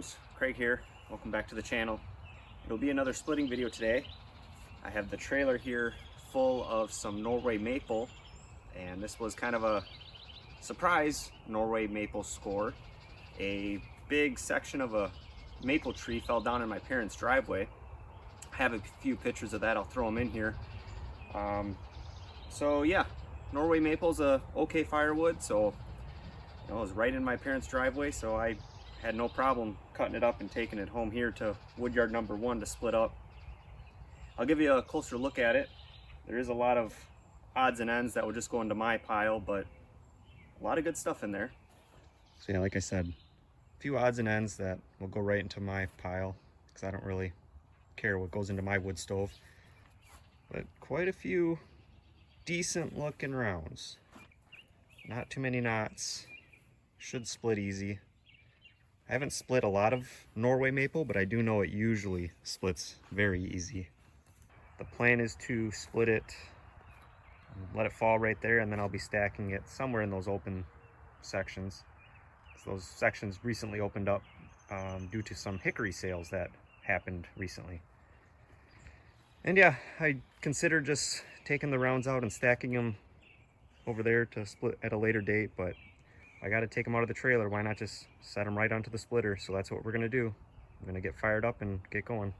farms, Craig here. Welcome back to the channel. It'll be another splitting video today. I have the trailer here full of some Norway Maple, and this was kind of a surprise Norway Maple score. A big section of a maple tree fell down in my parents' driveway. I have a few pictures of that, I'll throw them in here. So yeah, Norway Maple's a okay firewood, so it was right in my parents' driveway, so I had no problem cutting it up and taking it home here to woodyard number 1 to split up. I'll give you a closer look at it. There is a lot of odds and ends that will just go into my pile, but a lot of good stuff in there. So yeah, like I said, a few odds and ends that will go right into my pile because I don't really care what goes into my wood stove. But quite a few decent looking rounds. Not too many knots. Should split easy. I haven't split a lot of Norway Maple, but I do know it usually splits very easy. The plan is to split it, let it fall right there, and then I'll be stacking it somewhere in those open sections. So those sections recently opened up due to some hickory sales that happened recently. And yeah, I considered just taking the rounds out and stacking them over there to split at a later date, but I got to take them out of the trailer. Why not just set them right onto the splitter? So that's what we're going to do. I'm going to get fired up and get going.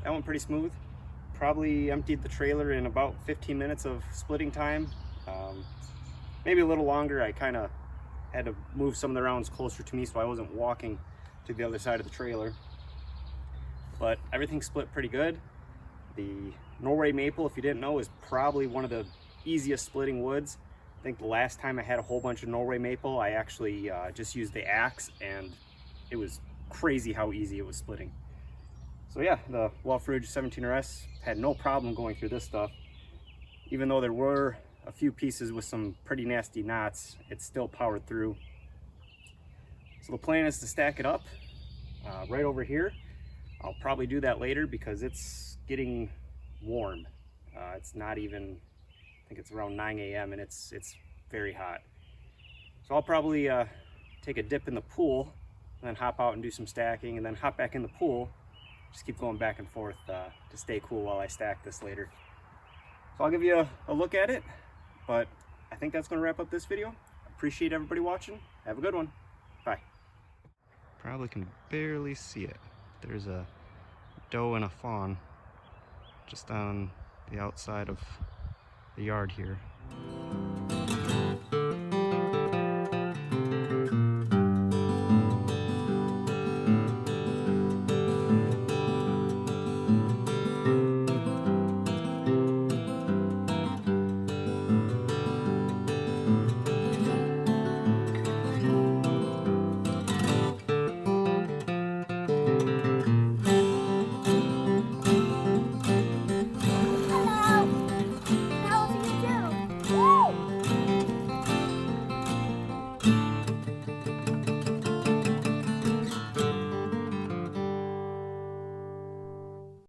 that went pretty smooth. Probably emptied the trailer in about 15 minutes of splitting time. Maybe a little longer. I kind of had to move some of the rounds closer to me so I wasn't walking to the other side of the trailer. But everything split pretty good. The Norway Maple, if you didn't know, is probably one of the easiest splitting woods. I think the last time I had a whole bunch of Norway Maple, I actually just used the axe, and it was crazy how easy it was splitting. So yeah, the Wolfe Ridge 17RS had no problem going through this stuff. Even though there were a few pieces with some pretty nasty knots, it still powered through. So the plan is to stack it up right over here. I'll probably do that later because it's getting warm. It's not even, I think it's around 9 a.m. and it's very hot. So I'll probably take a dip in the pool, and then hop out and do some stacking, and then hop back in the pool. Just keep going back and forth to stay cool while I stack this later. So I'll give you a look at it, but I think that's going to wrap up this video. Appreciate everybody watching. Have a good one. Bye. Probably can barely see it. There's a doe and a fawn just on the outside of the yard here.